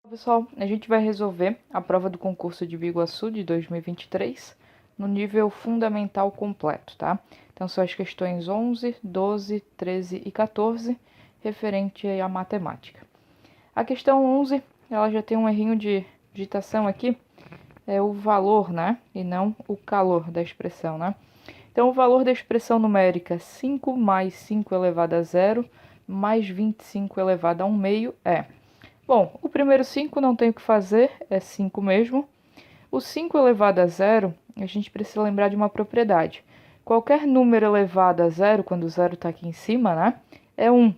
Pessoal, a gente vai resolver a prova do concurso de Biguaçu de 2023 no nível fundamental completo, tá? Então são as questões 11, 12, 13 e 14 referente à matemática. A questão 11, ela já tem um errinho de digitação aqui, é o valor, né? E não o calor da expressão, né? Então o valor da expressão numérica 5 mais 5 elevado a 0 mais 25 elevado a 1 meio é... Bom, o primeiro 5 não tem o que fazer, é 5 mesmo. O 5 elevado a 0, a gente precisa lembrar de uma propriedade. Qualquer número elevado a 0, quando o 0 está aqui em cima, né, é 1,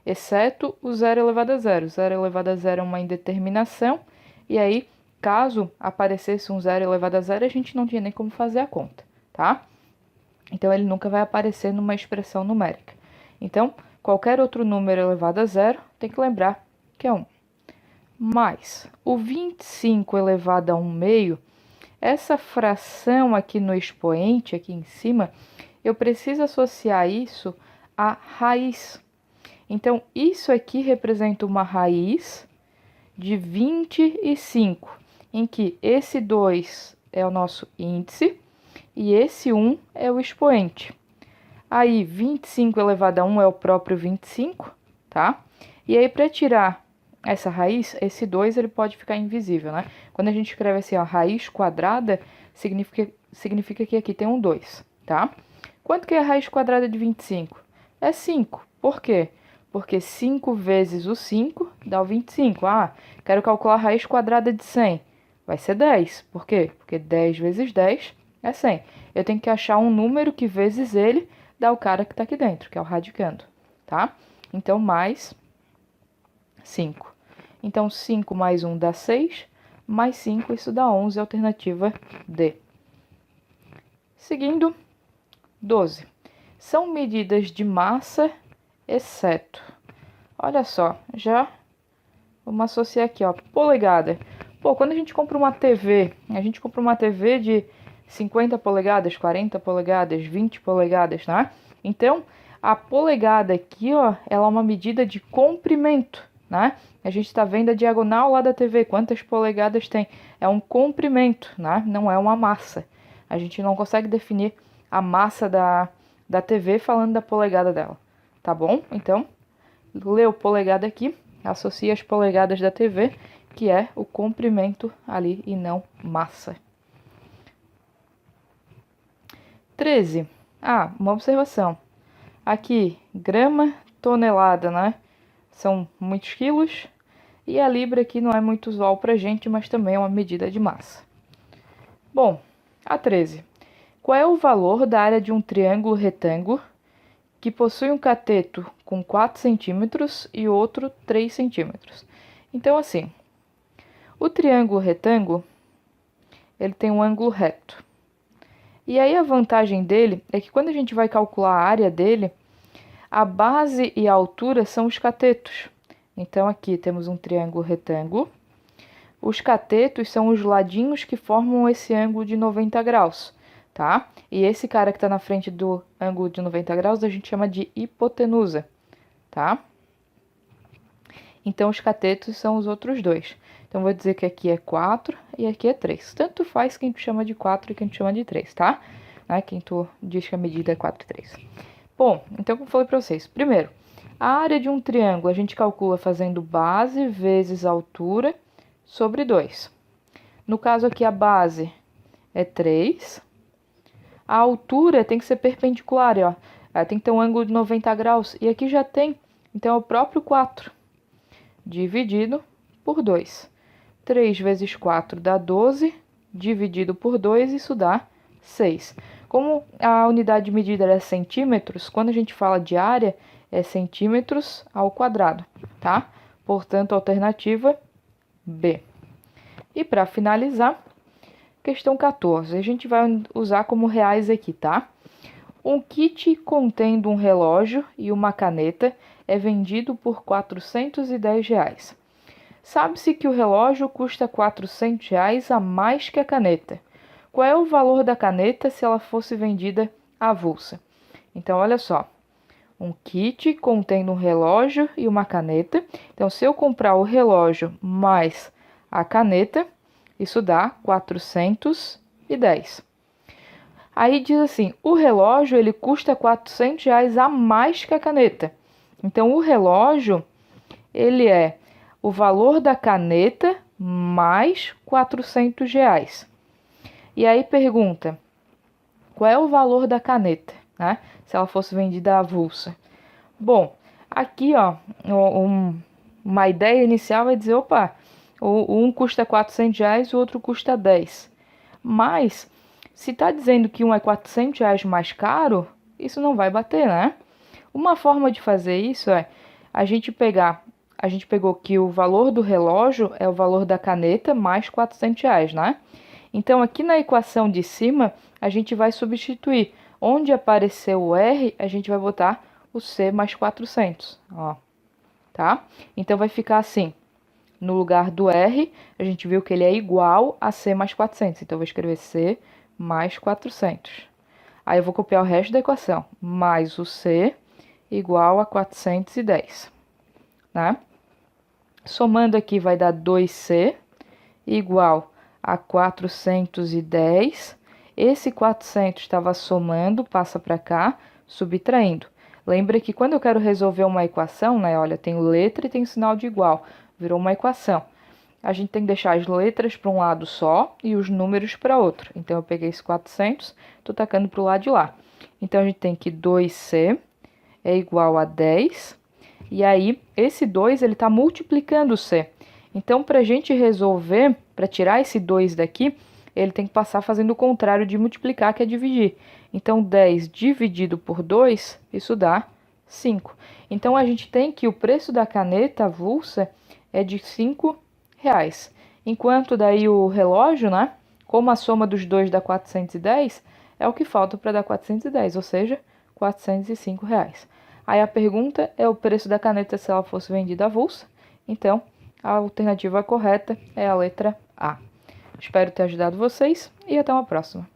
exceto o 0 elevado a 0. 0 elevado a 0 é uma indeterminação, e aí, caso aparecesse um 0 elevado a 0, a gente não tinha nem como fazer a conta, tá? Então, ele nunca vai aparecer numa expressão numérica. Então, qualquer outro número elevado a 0, tem que lembrar que é 1. Mais o 25 elevado a 1 meio, essa fração aqui no expoente, aqui em cima, eu preciso associar isso à raiz. Então, isso aqui representa uma raiz de 25, em que esse 2 é o nosso índice e esse 1 é o expoente. Aí, 25 elevado a 1 é o próprio 25, tá? E aí, para tirar essa raiz, esse 2 ele pode ficar invisível, né? Quando a gente escreve assim, ó, raiz quadrada, significa que aqui tem um 2, tá? Quanto que é a raiz quadrada de 25? É 5. Por quê? Porque 5 vezes o 5 dá o 25. Ah, quero calcular a raiz quadrada de 100. Vai ser 10. Por quê? Porque 10 vezes 10 é 100. Eu tenho que achar um número que vezes ele dá o cara que está aqui dentro, que é o radicando, tá? Então, mais 5. Então, 5 mais 1 dá 6, mais 5, isso dá 11, alternativa D. Seguindo, 12. São medidas de massa, exceto. Olha só, já vamos associar aqui, ó, polegada. Pô, quando a gente compra uma TV, de 50 polegadas, 40 polegadas, 20 polegadas, né? Então, a polegada aqui, ó, ela é uma medida de comprimento, né? A gente está vendo a diagonal lá da TV, quantas polegadas tem. É um comprimento, né? Não é uma massa. A gente não consegue definir a massa da TV falando da polegada dela, tá bom? Então, leu polegada aqui, associa as polegadas da TV, que é o comprimento ali e não massa. 13. Ah, uma observação. Aqui, grama, tonelada, né? São muitos quilos. E a libra aqui não é muito usual pra gente, mas também é uma medida de massa. Bom, a 13. Qual é o valor da área de um triângulo retângulo que possui um cateto com 4 centímetros e outro 3 centímetros? Então, assim, o triângulo retângulo, ele tem um ângulo reto. E aí a vantagem dele é que quando a gente vai calcular a área dele, a base e a altura são os catetos. Então, aqui temos um triângulo retângulo. Os catetos são os ladinhos que formam esse ângulo de 90 graus, tá? E esse cara que está na frente do ângulo de 90 graus a gente chama de hipotenusa, tá? Então, os catetos são os outros dois. Então, vou dizer que aqui é 4 e aqui é 3. Tanto faz quem tu chama de 4 e quem tu chama de 3, tá? Né? Quem tu diz que a medida é 4 e 3. Bom, então, como eu falei para vocês, primeiro, a área de um triângulo a gente calcula fazendo base vezes altura sobre 2. No caso aqui, a base é 3. A altura tem que ser perpendicular, ó. Tem que ter um ângulo de 90 graus. E aqui já tem, então é o próprio 4. Dividido por 2. 3 vezes 4 dá 12. Dividido por 2, isso dá 6. Como a unidade de medida é centímetros, quando a gente fala de área, é centímetros ao quadrado, tá? Portanto, alternativa B. E para finalizar, questão 14. A gente vai usar como reais aqui, tá? Um kit contendo um relógio e uma caneta é vendido por R$ 410. Sabe-se que o relógio custa R$ 400 a mais que a caneta. Qual é o valor da caneta se ela fosse vendida avulsa? Então, olha só. Um kit contendo um relógio e uma caneta. Então, se eu comprar o relógio mais a caneta, isso dá 410. Aí diz assim, o relógio ele custa R$ 400 a mais que a caneta. Então, o relógio, ele é o valor da caneta mais R$ 400. E aí pergunta, qual é o valor da caneta, né? Se ela fosse vendida avulsa. Bom, aqui, ó, uma ideia inicial é dizer, opa, um custa R$ 400, o outro custa 10. Mas, se está dizendo que um é R$ 400 mais caro, isso não vai bater, né? Uma forma de fazer isso é a gente pegou que o valor do relógio é o valor da caneta mais R$ 400, né? Então, aqui na equação de cima, a gente vai substituir. Onde apareceu o R, a gente vai botar o C mais 400, ó, tá? Então, vai ficar assim. No lugar do R, a gente viu que ele é igual a C mais 400. Então, eu vou escrever C mais 400. Aí, eu vou copiar o resto da equação. Mais o C igual a 410, né? Somando aqui, vai dar 2C igual a 410. Esse 400 estava somando, passa para cá, subtraindo. Lembra que quando eu quero resolver uma equação, né? Olha, tem letra e tem sinal de igual. Virou uma equação. A gente tem que deixar as letras para um lado só e os números para outro. Então, eu peguei esse 400, estou tacando para o lado de lá. Então, a gente tem que 2C é igual a 10. E aí, esse 2, ele está multiplicando o C. Então, para a gente resolver, para tirar esse 2 daqui, ele tem que passar fazendo o contrário de multiplicar, que é dividir. Então, 10 dividido por 2, isso dá 5. Então, a gente tem que o preço da caneta avulsa é de R$ 5. Enquanto daí o relógio, né? Como a soma dos dois dá 410, é o que falta para dar 410, ou seja, R$ 405. Aí a pergunta é o preço da caneta se ela fosse vendida avulsa. Então, a alternativa correta é a letra A. Espero ter ajudado vocês e até uma próxima.